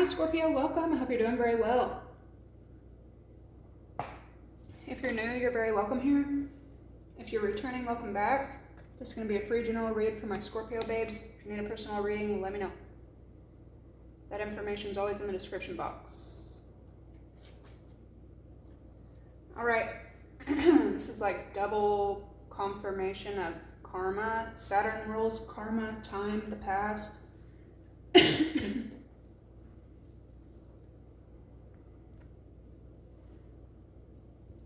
Hi Scorpio, welcome. I hope you're doing very well. If you're new, you're very welcome here. If you're returning, welcome back. This is going to be a free general read for my Scorpio babes. If you need a personal reading, let me know. That information is always in the description box. Alright, this is like double confirmation of karma. Saturn rules karma, time, the past.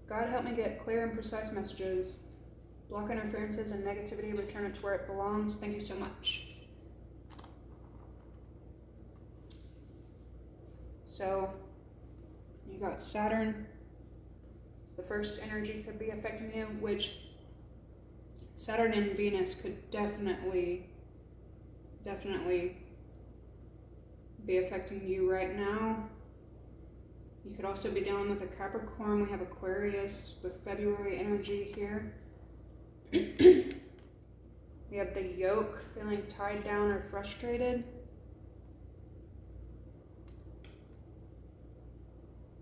God help me get clear and precise messages. Block interferences and negativity, return it to where it belongs. Thank you so much. So, you got Saturn. The first energy could be affecting you, which Saturn and Venus could definitely be affecting you right now. You could also be dealing with a Capricorn. We have Aquarius with February energy here. We have the yoke, feeling tied down or frustrated.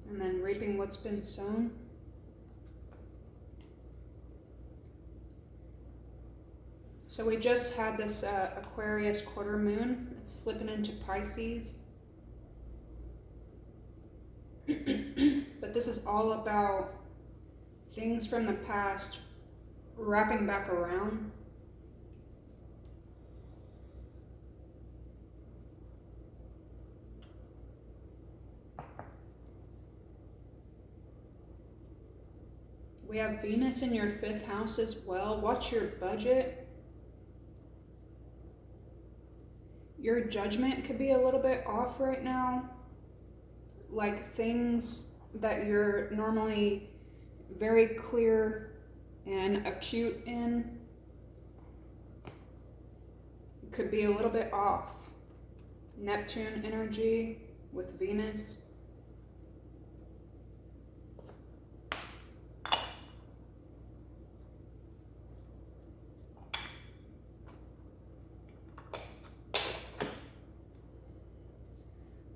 And then reaping what's been sown. So we just had this Aquarius quarter moon. It's slipping into Pisces. But this is all about things from the past wrapping back around. We have Venus in your 5th house as well. Watch your budget. Your judgment could be a little bit off right now. Like things that you're normally very clear and acute in could be a little bit off. Neptune energy with Venus.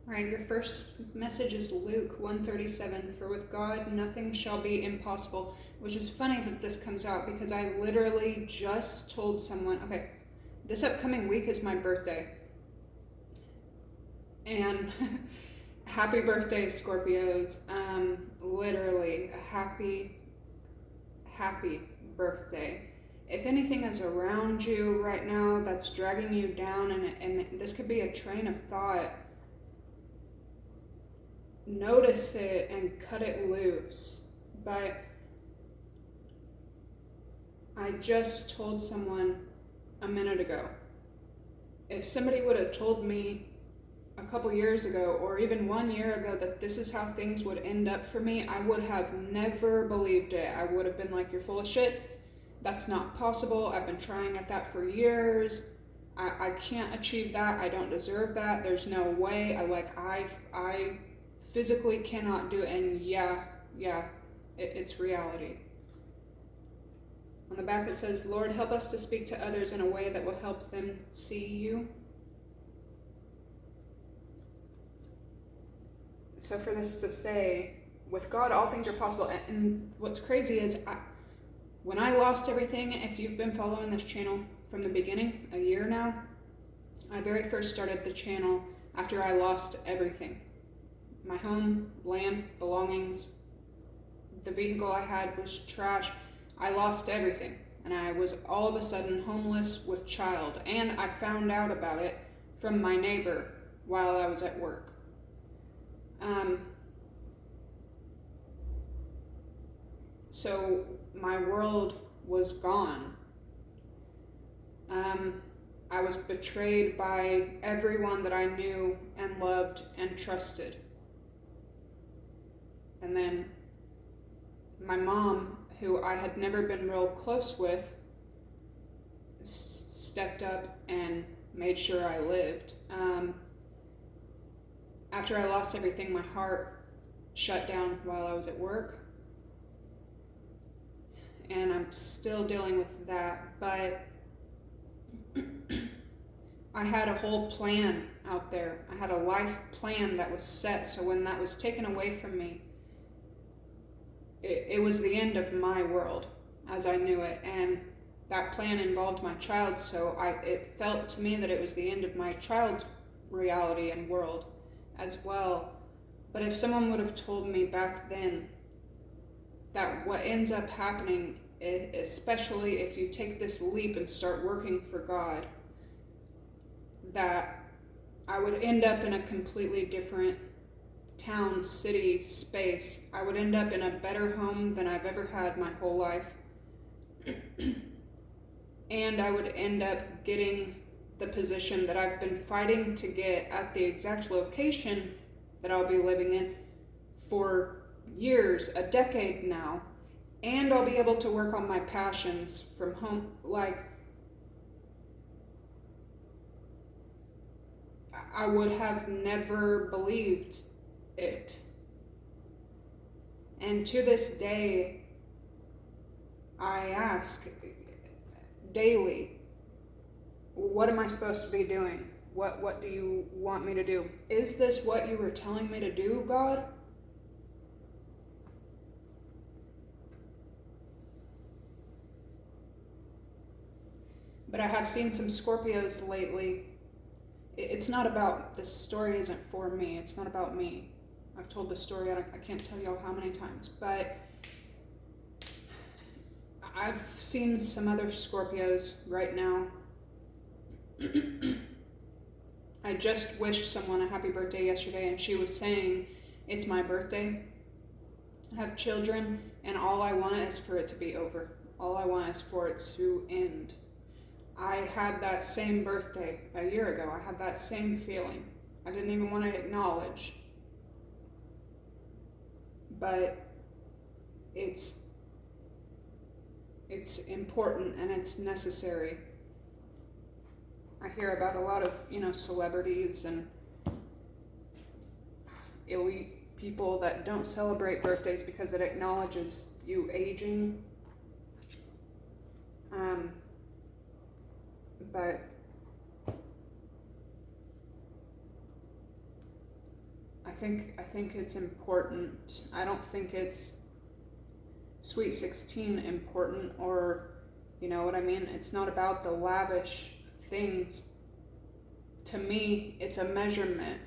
All right, your first message is Luke 1:37. For with God, nothing shall be impossible. Which is funny that this comes out because I literally just told someone, okay, this upcoming week is my birthday. And happy birthday, Scorpios. Literally, a happy birthday. If anything is around you right now that's dragging you down, and this could be a train of thought, notice it and cut it loose. But I just told someone a minute ago, if somebody would have told me a couple years ago or even 1 year ago that this is how things would end up for me, I would have never believed it. I would have been like, you're full of shit. That's not possible. I've been trying at that for years. I can't achieve that. I don't deserve that. There's no way. I physically cannot do it. And yeah, it's reality. On the back it says, Lord, help us to speak to others in a way that will help them see you. So for this to say, with God, all things are possible. And what's crazy is when I lost everything, if you've been following this channel from the beginning, a year now, I very first started the channel after I lost everything. My home, land, belongings, the vehicle I had was trash. I lost everything, and I was all of a sudden homeless with child, and I found out about it from my neighbor while I was at work. So my world was gone. I was betrayed by everyone that I knew and loved and trusted. And then my mom, who I had never been real close with, stepped up and made sure I lived. After I lost everything, my heart shut down while I was at work. And I'm still dealing with that, but I had a whole plan out there. I had a life plan that was set. So when that was taken away from me, it was the end of my world as I knew it. And that plan involved my child. So it felt to me that it was the end of my child's reality and world as well. But if someone would have told me back then that what ends up happening, especially if you take this leap and start working for God, that I would end up in a completely different town, city, space. I would end up in a better home than I've ever had my whole life. And I would end up getting the position that I've been fighting to get at the exact location that I'll be living in for years, a decade now. And I'll be able to work on my passions from home. Like, I would have never believed it. And to this day, I ask daily, what am I supposed to be doing? What do you want me to do? Is this what you were telling me to do, God? But I have seen some Scorpios lately. It's not about, this story isn't for me. It's not about me. I've told this story, I can't tell y'all how many times, but I've seen some other Scorpios right now. I just wished someone a happy birthday yesterday, and she was saying, it's my birthday. I have children, and all I want is for it to be over. All I want is for it to end. I had that same birthday a year ago. I had that same feeling. I didn't even want to acknowledge. But it's important and it's necessary. I hear about a lot of, celebrities and elite people that don't celebrate birthdays because it acknowledges you aging. But I think it's important. I don't think it's Sweet 16 important, or you know what I mean? It's not about the lavish things. To me, it's a measurement.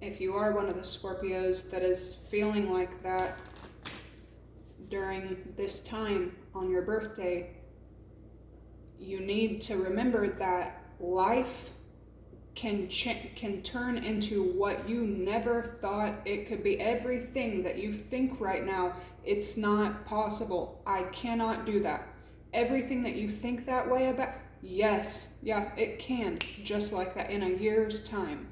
If you are one of the Scorpios that is feeling like that during this time on your birthday, you need to remember that life can turn into what you never thought it could be. Everything that you think right now, it's not possible. I cannot do that. Everything that you think that way about, yes, yeah, it can. Just like that, in a year's time,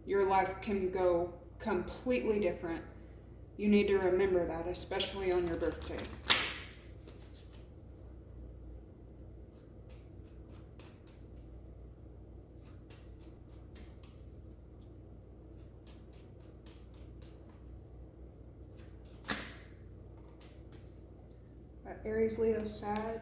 your life can go completely different. You need to remember that, especially on your birthday. Aries, Leo, Sag.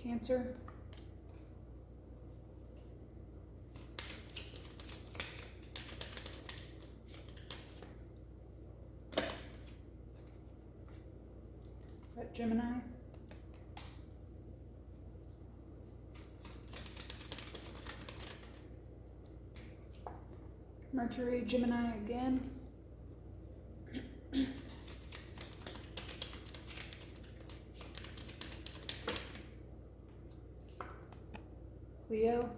Cancer. Gemini. Mercury, Gemini again. Leo.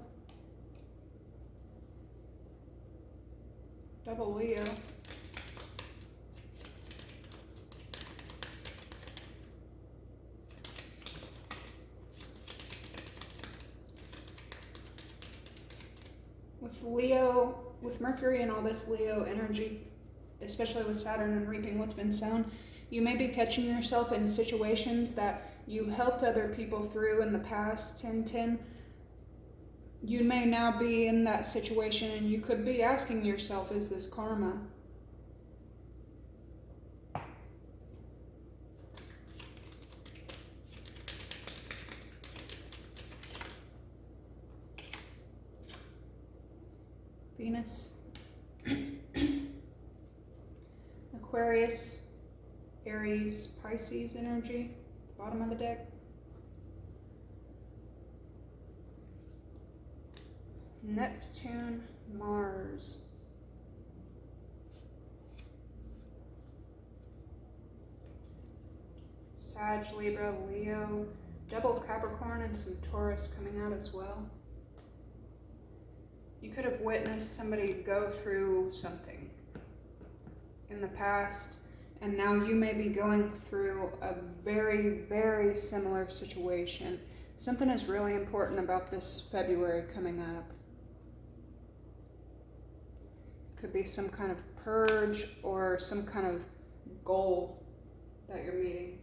Double Leo. With Leo, with Mercury and all this Leo energy, especially with Saturn and reaping what's been sown, you may be catching yourself in situations that you helped other people through in the past. 10-10. You may now be in that situation and you could be asking yourself, is this karma? Venus, Aquarius, Aries, Pisces energy, bottom of the deck. Neptune, Mars. Sag, Libra, Leo, double Capricorn, and some Taurus coming out as well. You could have witnessed somebody go through something in the past, and now you may be going through a very, very similar situation. Something is really important about this February coming up. Could be some kind of purge or some kind of goal that you're meeting.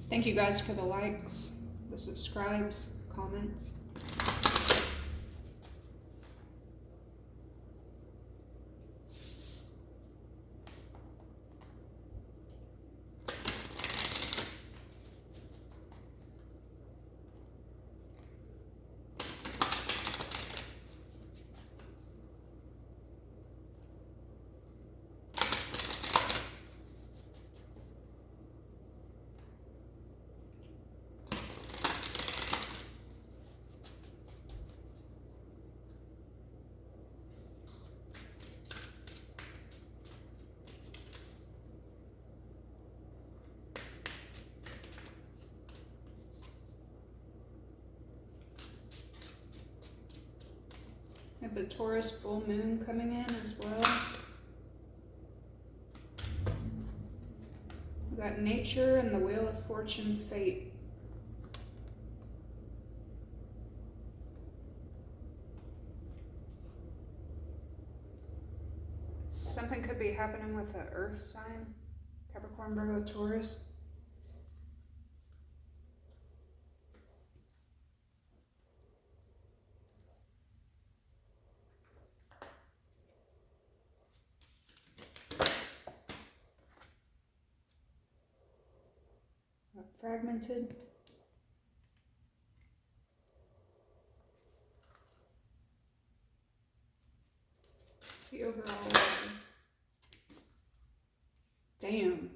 Thank you guys for the likes, the subscribes, comments. We have the Taurus full moon coming in as well. We got nature and the Wheel of Fortune, fate. Something could be happening with the earth sign, Capricorn, Virgo, Taurus. Fragmented. See overall. Damn.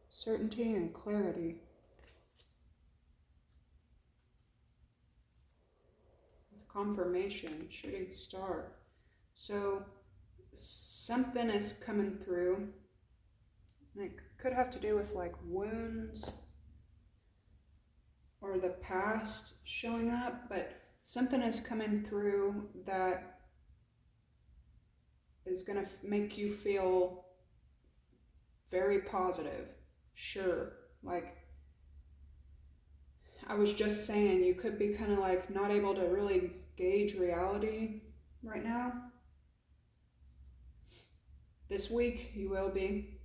Certainty and clarity. With confirmation, shooting star. So something is coming through. And it could have to do with like wounds or the past showing up, but something is coming through that is going to make you feel very positive. Sure. Like I was just saying, you could be kind of like not able to really gauge reality right now. This week you will be.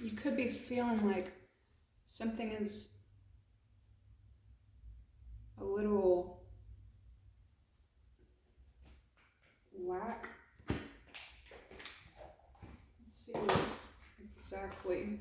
You could be feeling like something is a little lack. Let's see what exactly.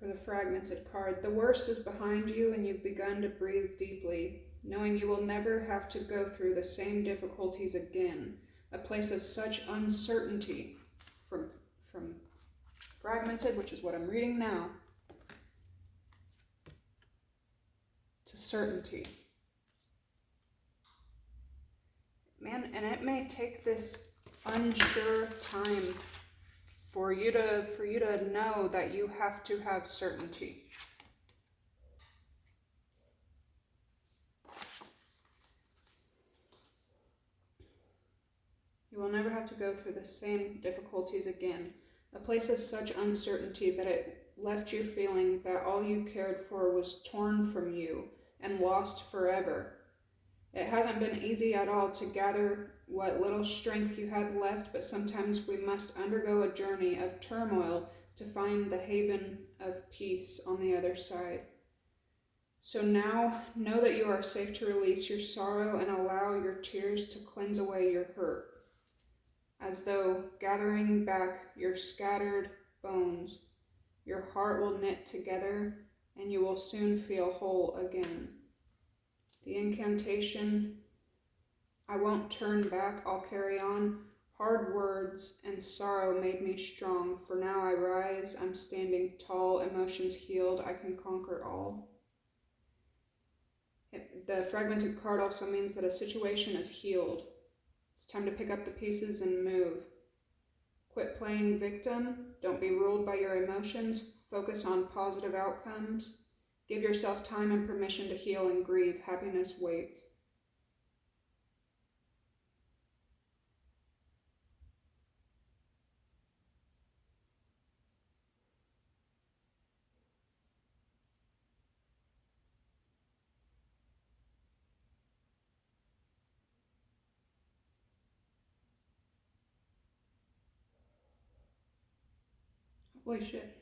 for the fragmented card. The worst is behind you and you've begun to breathe deeply, knowing you will never have to go through the same difficulties again. A place of such uncertainty from fragmented, which is what I'm reading now, to certainty. Man, and it may take this unsure time for you to know that you have to have certainty. You will never have to go through the same difficulties again. A place of such uncertainty that it left you feeling that all you cared for was torn from you and lost forever. It hasn't been easy at all to gather what little strength you had left, but sometimes we must undergo a journey of turmoil to find the haven of peace on the other side. So now, know that you are safe to release your sorrow and allow your tears to cleanse away your hurt, as though gathering back your scattered bones. Your heart will knit together, and you will soon feel whole again. The incantation, I won't turn back, I'll carry on. Hard words and sorrow made me strong, for now I rise, I'm standing tall, emotions healed, I can conquer all. The fragmented card also means that a situation is healed. It's time to pick up the pieces and move. Quit playing victim, don't be ruled by your emotions, focus on positive outcomes. Give yourself time and permission to heal and grieve. Happiness waits. Holy shit.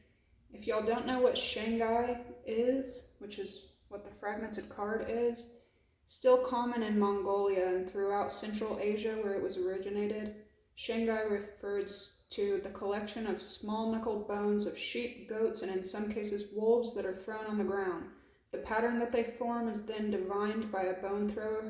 If y'all don't know what Shanghai is, which is what the fragmented card is, still common in Mongolia and throughout Central Asia where it was originated, Shanghai refers to the collection of small knuckle bones of sheep, goats, and in some cases wolves that are thrown on the ground. The pattern that they form is then divined by a bone thrower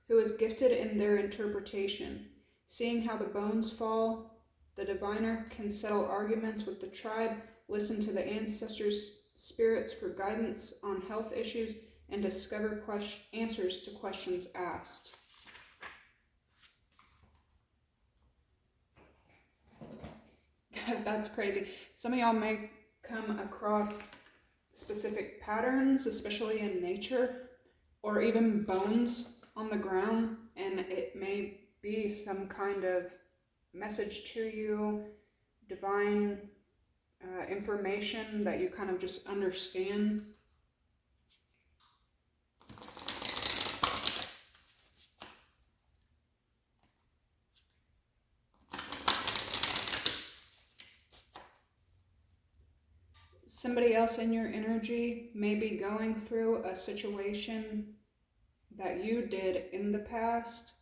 who is gifted in their interpretation. Seeing how the bones fall, the diviner can settle arguments with the tribe, listen to the ancestors' spirits for guidance on health issues, and discover answers to questions asked. That's crazy. Some of y'all may come across specific patterns, especially in nature, or even bones on the ground, and it may be some kind of message to you, divine information that you kind of just understand. Somebody else in your energy may be going through a situation that you did in the past.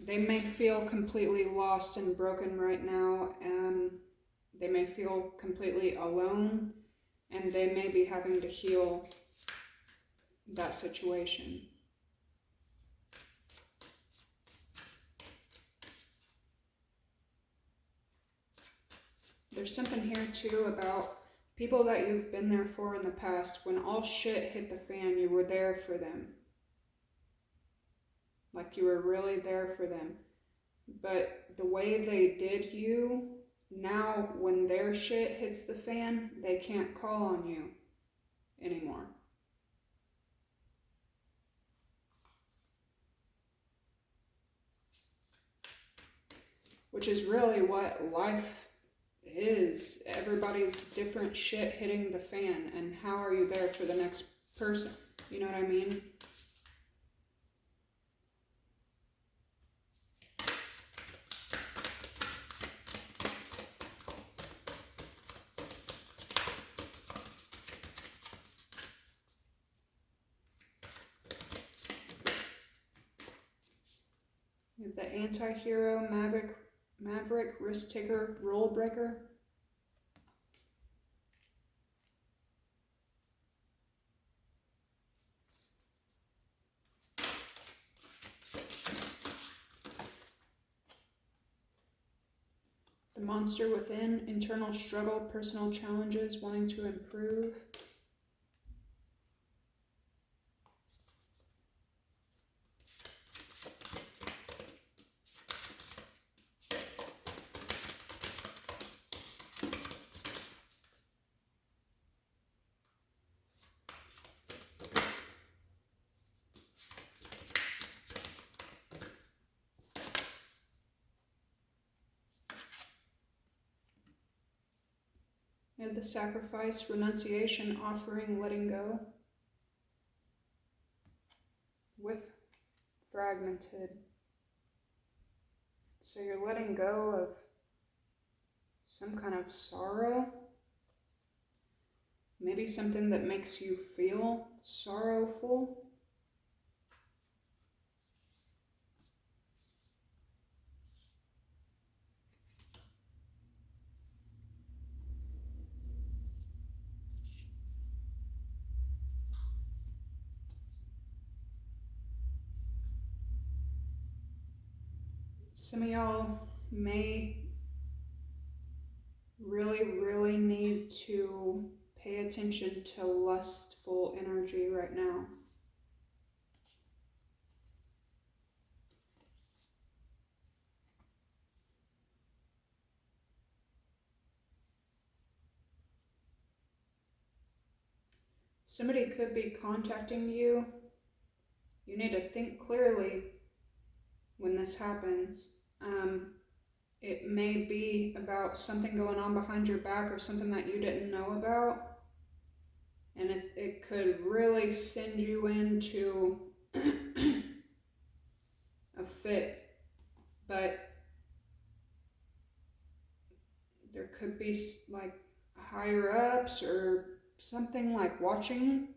They may feel completely lost and broken right now, and they may feel completely alone, and they may be having to heal that situation. There's something here too about people that you've been there for in the past. When all shit hit the fan, you were there for them. Like you were really there for them. But the way they did you, now when their shit hits the fan, they can't call on you anymore. Which is really what life is. Everybody's different shit hitting the fan, and how are you there for the next person? You know what I mean? We have the anti-hero, Maverick, risk taker, rule breaker. The monster within, internal struggle, personal challenges, wanting to improve. We have the sacrifice, renunciation, offering, letting go. With fragmented. So you're letting go of some kind of sorrow. Maybe something that makes you feel sorrowful. Some of y'all may really need to pay attention to lustful energy right now. Somebody could be contacting you. You need to think clearly when this happens. It may be about something going on behind your back or something that you didn't know about. And it could really send you into a fit. But there could be like higher ups or something like watching.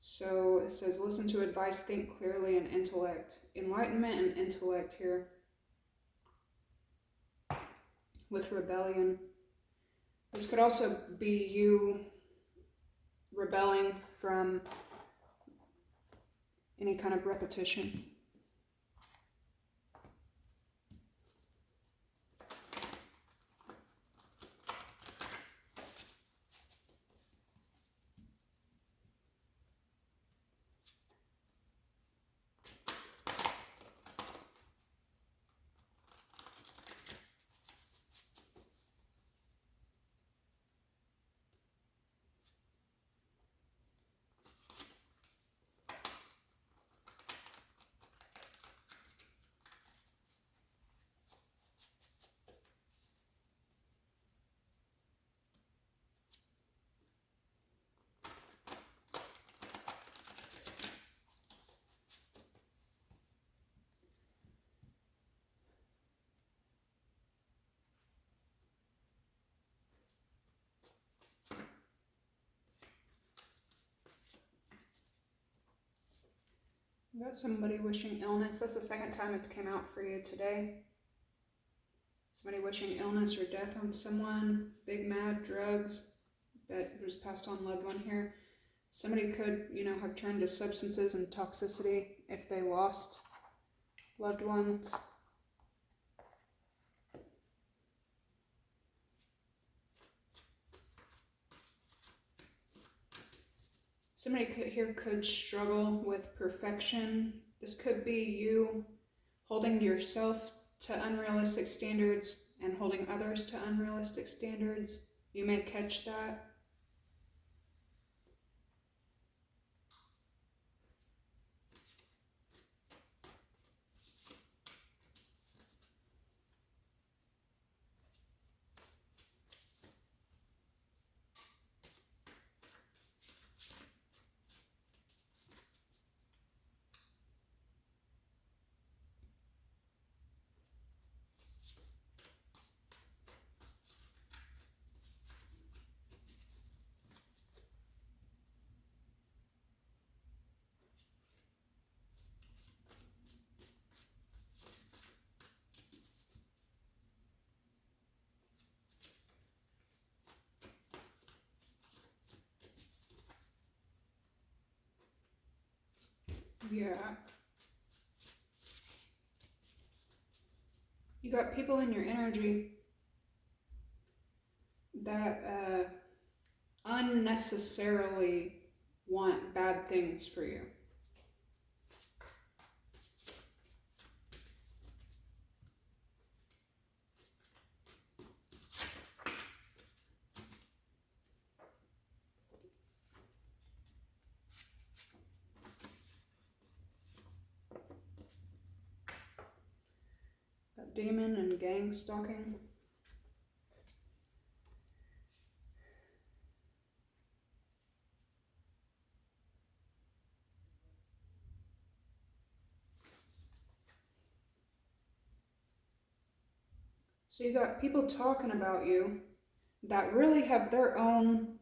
So it says, listen to advice, think clearly, and intellect. Enlightenment and intellect here. With rebellion. This could also be you rebelling from any kind of repetition. We got somebody wishing illness. That's the second time it's came out for you today. Somebody wishing illness or death on someone. Big mad, drugs. That was passed on loved one here. Somebody could, have turned to substances and toxicity if they lost loved ones. Somebody could struggle with perfection. This could be you holding yourself to unrealistic standards and holding others to unrealistic standards. You may catch that. Yeah. You got people in your energy that unnecessarily want bad things for you. Got demon and gang stalking. So you got people talking about you that really have their own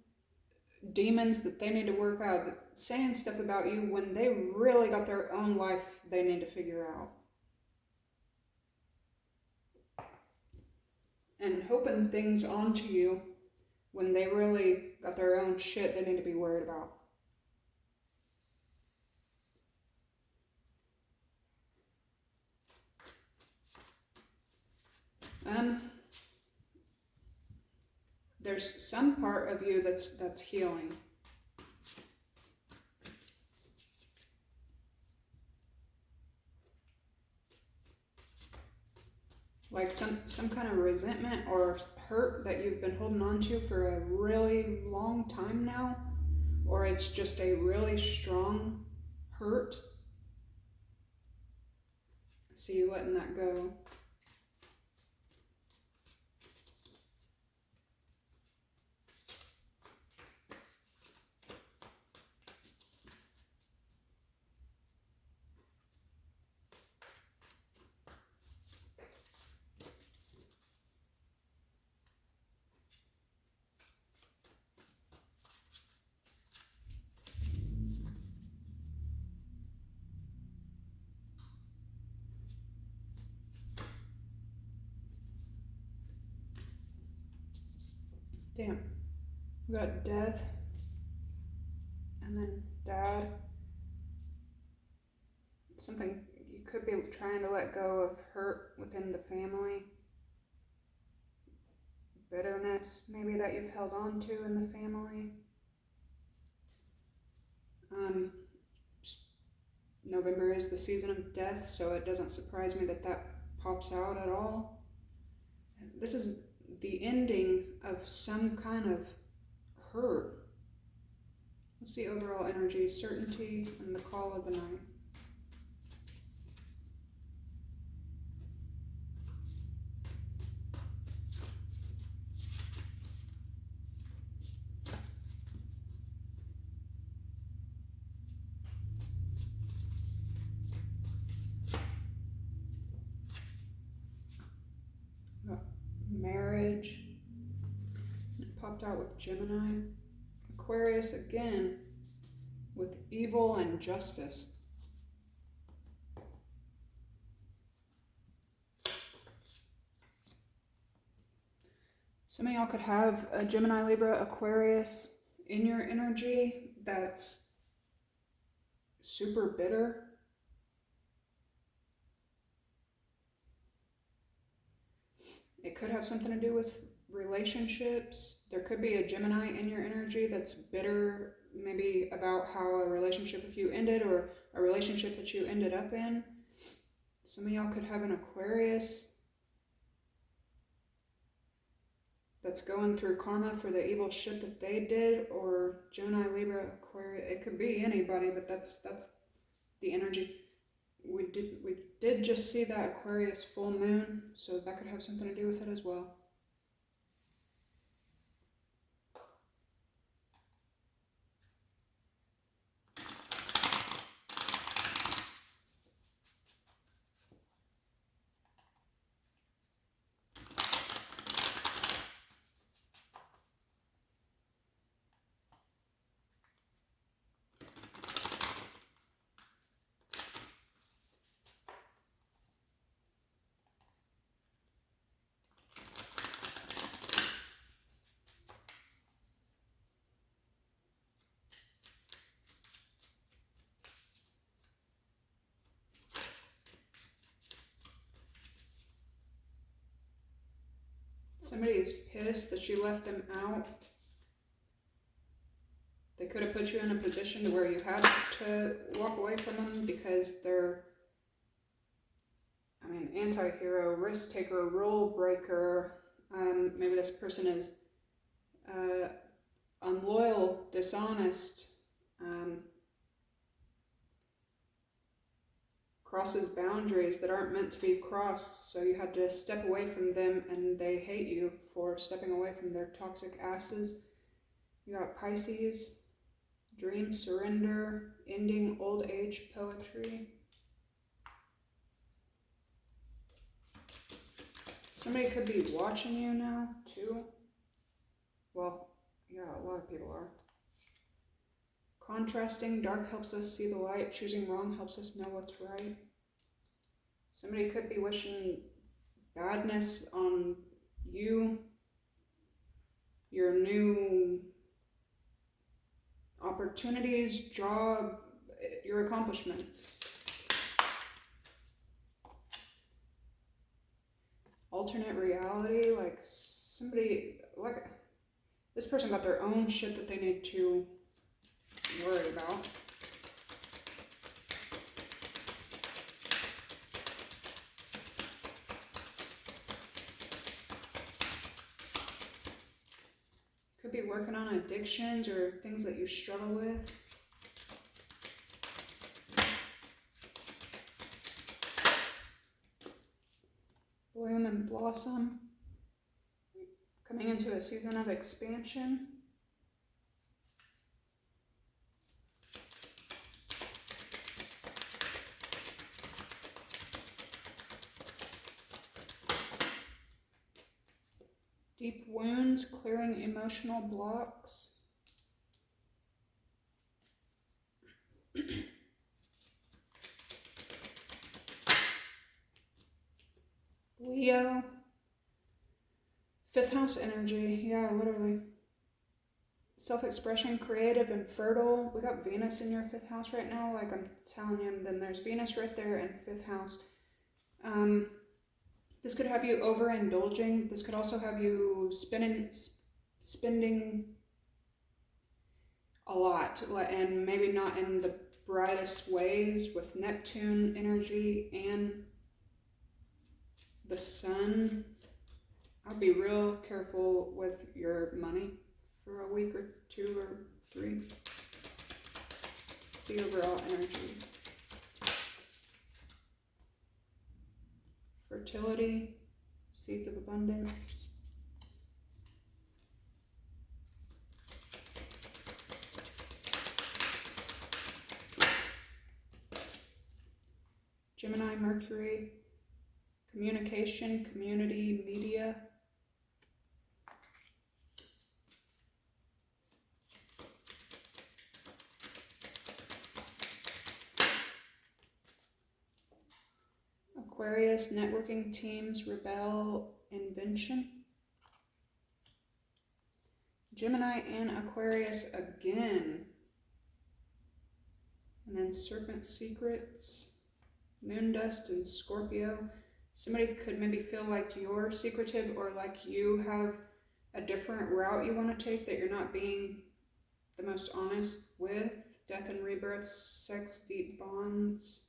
demons that they need to work out, saying stuff about you when they really got their own life they need to figure out. And hoping things onto you when they really got their own shit they need to be worried about. There's some part of you that's healing. Like some kind of resentment or hurt that you've been holding on to for a really long time now, or it's just a really strong hurt. See you letting that go. Damn. We got death, and then dad. Something you could be trying to let go of hurt within the family. Bitterness, maybe, that you've held on to in the family. November is the season of death, so it doesn't surprise me that that pops out at all. This is the ending of some kind of hurt. Let's see overall energy, certainty, and the call of the night. Marriage. It popped out with Gemini. Aquarius again with evil and justice. Some of y'all could have a Gemini, Libra, Aquarius in your energy that's super bitter. It could have something to do with relationships. There could be a Gemini in your energy that's bitter, maybe about how a relationship with you ended or a relationship that you ended up in. Some of y'all could have an Aquarius that's going through karma for the evil shit that they did, or Gemini, Libra, Aquarius. It could be anybody, but that's the energy. We did just see that Aquarius full moon, so that could have something to do with it as well. Somebody is pissed that you left them out. They could have put you in a position to where you had to walk away from them because they're, anti-hero, risk taker, rule breaker. Maybe this person is unloyal, dishonest, crosses boundaries that aren't meant to be crossed, so you had to step away from them and they hate you for stepping away from their toxic asses. You got Pisces, dream, surrender, ending, old age, poetry. Somebody could be watching you now, too. Well, yeah, a lot of people are. Contrasting, dark helps us see the light. Choosing wrong helps us know what's right. Somebody could be wishing badness on you, your new opportunities, job, your accomplishments. Alternate reality, like somebody, like this person got their own shit that they need to worry about. Could be working on addictions or things that you struggle with. Bloom and blossom. Coming into a season of expansion. Deep wounds, clearing emotional blocks. Leo. 5th house energy, yeah, literally. Self-expression, creative and fertile. We got Venus in your 5th house right now, like I'm telling you, and then there's Venus right there in 5th house. This could have you overindulging. This could also have you spending a lot, and maybe not in the brightest ways, with Neptune energy and the sun. I'd be real careful with your money for a week or 2 or 3. See overall energy. Fertility, seeds of abundance. Gemini, Mercury, communication, community, media. Aquarius, networking, teams, rebel, invention. Gemini and Aquarius again. And then serpent secrets, moon dust, and Scorpio. Somebody could maybe feel like you're secretive, or like you have a different route you want to take that you're not being the most honest with. Death and rebirth, sex, deep bonds.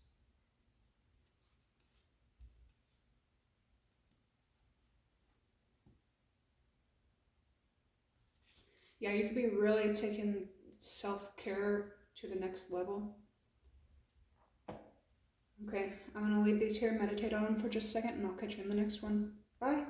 Yeah, you could be really taking self-care to the next level. Okay, I'm going to leave these here, meditate on them for just a second, and I'll catch you in the next one. Bye.